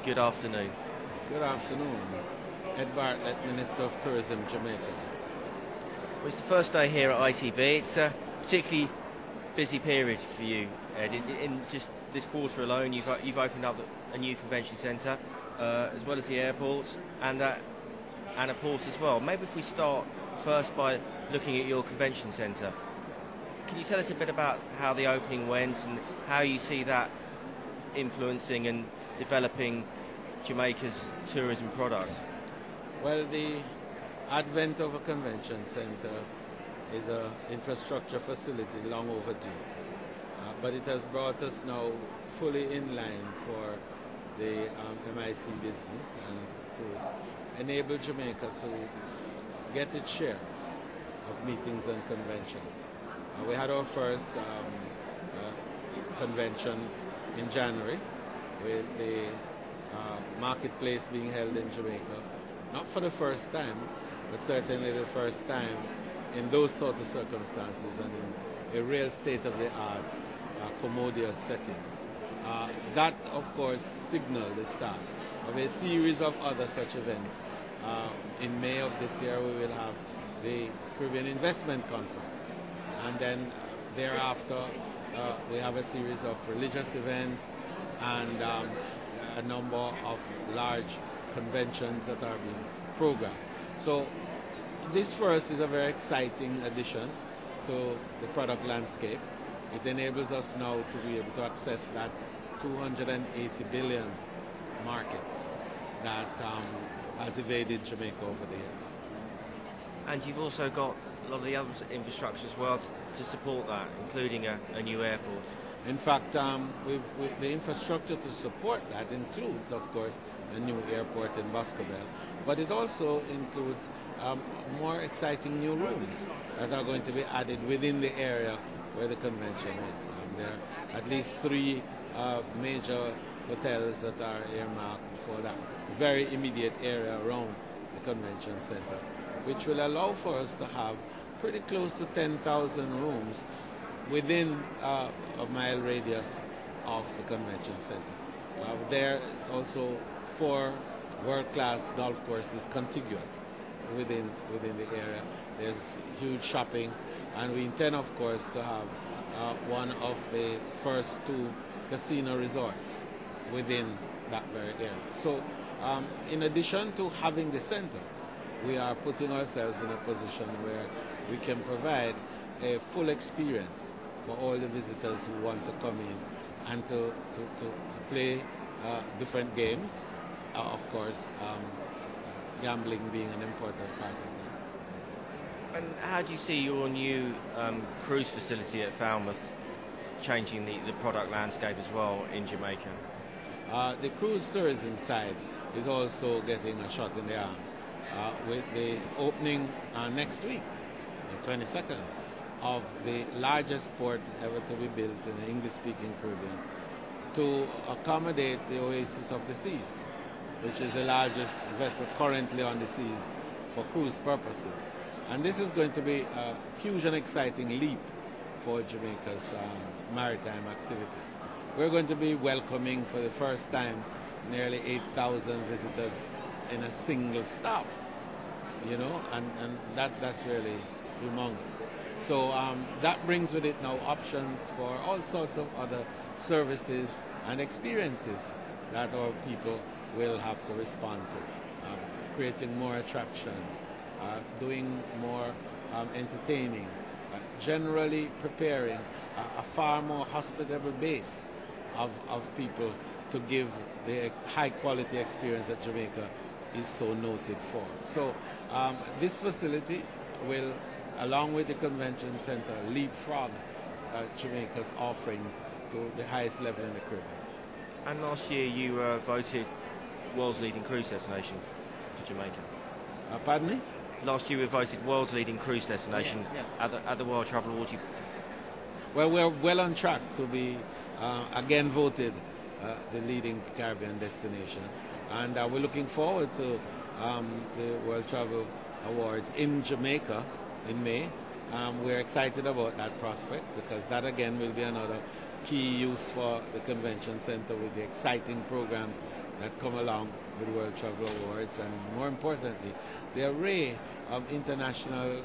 Good afternoon. Good afternoon. Ed Bartlett, Minister of Tourism, Jamaica. Well, it's the first day here at ITB. It's a particularly busy period for you, Ed. In just this quarter alone, you've opened up a new convention centre, as well as the airport and a port as well. Maybe if we start first by looking at your convention centre. Can you tell us a bit about how the opening went and how you see that influencing and developing Jamaica's tourism product? Well, the advent of a convention centre is an infrastructure facility long overdue, but it has brought us now fully in line for the MIC business and to enable Jamaica to get its share of meetings and conventions. We had our first convention in January with the marketplace being held in Jamaica, not for the first time, but certainly the first time in those sort of circumstances and in a real state-of-the-art, commodious setting. That, of course, signaled the start of a series of other such events. In May of this year, we will have the Caribbean Investment Conference, and then thereafter, we have a series of religious events and a number of large conventions that are being programmed. So this first is a very exciting addition to the product landscape. It enables us now to be able to access that 280 billion market that has evaded Jamaica over the years. And you've also got a lot of the other infrastructure as well to support that, including a new airport. In fact, the infrastructure to support that includes, of course, a new airport in Boscobel, but it also includes more exciting new rooms that are going to be added within the area where the convention is. There are at least 3 major hotels that are earmarked for that very immediate area around the convention center, which will allow for us to have pretty close to 10,000 rooms within a mile radius of the convention center. There is also 4 world-class golf courses contiguous within the area. There's huge shopping, and we intend, of course, to have one of the first 2 casino resorts within that very area. So, in addition to having the center, we are putting ourselves in a position where we can provide a full experience for all the visitors who want to come in and to play different games. Of course, gambling being an important part of that. And how do you see your new cruise facility at Falmouth changing the product landscape as well in Jamaica? The cruise tourism side is also getting a shot in the arm with the opening next week, the 22nd, of the largest port ever to be built in the English-speaking Caribbean to accommodate the Oasis of the Seas, which is the largest vessel currently on the seas for cruise purposes. And this is going to be a huge and exciting leap for Jamaica's maritime activities. We're going to be welcoming for the first time nearly 8,000 visitors in a single stop, you know, and that's really humongous. So that brings with it now options for all sorts of other services and experiences that our people will have to respond to, creating more attractions, doing more entertaining, generally preparing a far more hospitable base of people to give the high quality experience that Jamaica is so noted for. So this facility will, along with the convention center, leapfrog Jamaica's offerings to the highest level in the Caribbean. And last year you were voted world's leading cruise destination for Jamaica. Pardon me? Last year we were voted world's leading cruise destination. Yes. At the World Travel Awards. Well, we're well on track to be again voted the leading Caribbean destination, and we're looking forward to the World Travel Awards in Jamaica in May. We're excited about that prospect because that again will be another key use for the convention center with the exciting programs that come along with World Travel Awards, and more importantly, the array of international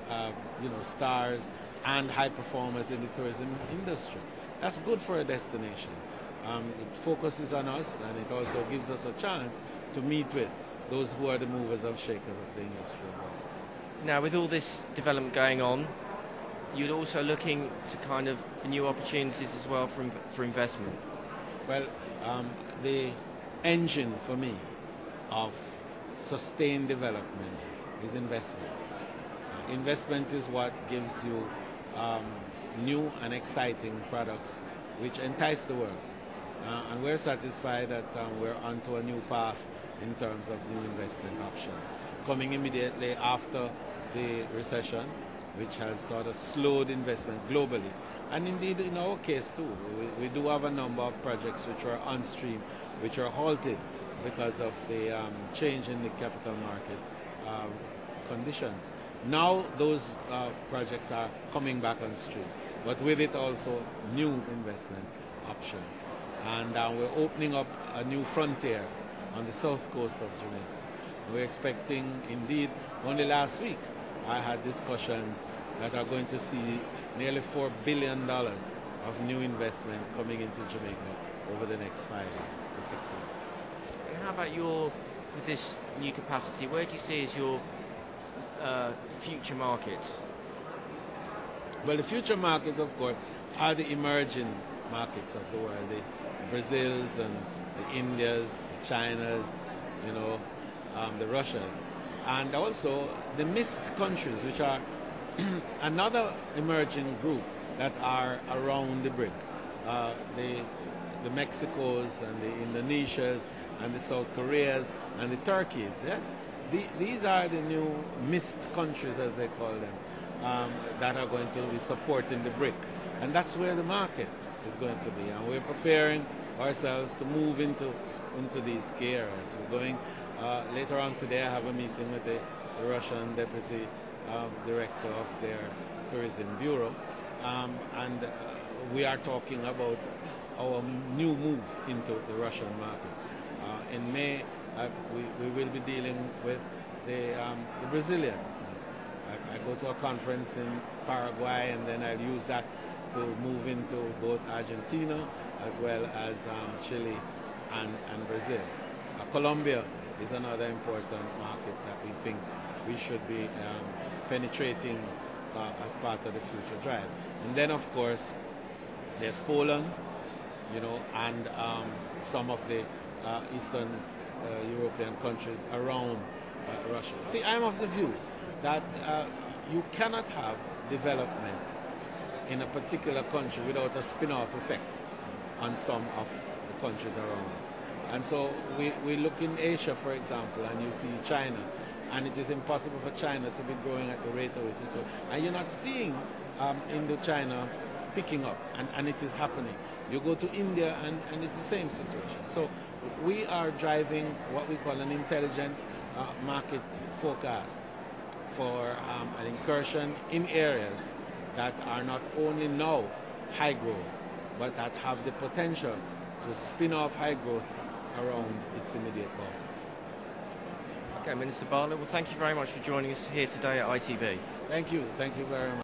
stars and high performers in the tourism industry. That's good for a destination. It focuses on us, and it also gives us a chance to meet with those who are the movers and shakers of the industry. Now, with all this development going on, you're also looking to for new opportunities as well for investment. Well, the engine for me of sustained development is investment. Investment is what gives you new and exciting products which entice the world. And we're satisfied that we're onto a new path in terms of new investment options. Coming immediately after the recession, which has sort of slowed investment globally. And indeed, in our case too, we do have a number of projects which are on stream, which are halted because of the change in the capital market conditions. Now those projects are coming back on stream, but with it also new investment options. And we're opening up a new frontier on the south coast of Jamaica. We're expecting, indeed, only last week I had discussions that are going to see nearly $4 billion of new investment coming into Jamaica over the next 5 to 6 years. And how about with this new capacity, where do you see as your future markets? Well, the future markets, of course, are the emerging markets of the world, the Brazils and the Indias, the Chinas, the Russias, and also the missed countries, which are another emerging group that are around the BRIC, the Mexicos and the Indonesias and the South Koreas and the Turkeys. Yes, these are the new missed countries, as they call them, that are going to be supporting the BRIC, and that's where the market is going to be, and we're preparing ourselves to move into these key areas. We're going later on today. I have a meeting with the Russian deputy director of their tourism bureau, and we are talking about our new move into the Russian market. In May, we will be dealing with the Brazilians. I go to a conference in Paraguay, and then I'll use that to move into both Argentina as well as Chile and Brazil. Colombia is another important market that we think we should be penetrating as part of the future drive. And then, of course, there's Poland, and some of the Eastern European countries around Russia. See, I'm of the view that you cannot have development in a particular country without a spin-off effect on some of the countries around it. And so we look in Asia, for example, and you see China, and it is impossible for China to be growing at the rate of which it's doing. And you're not seeing Indo-China picking up, and it is happening. You go to India, and it's the same situation. So we are driving what we call an intelligent market forecast for an incursion in areas that are not only now high growth, but that have the potential to spin off high growth around its immediate borders. Okay, Minister Bartlett, well, thank you very much for joining us here today at ITB. Thank you very much.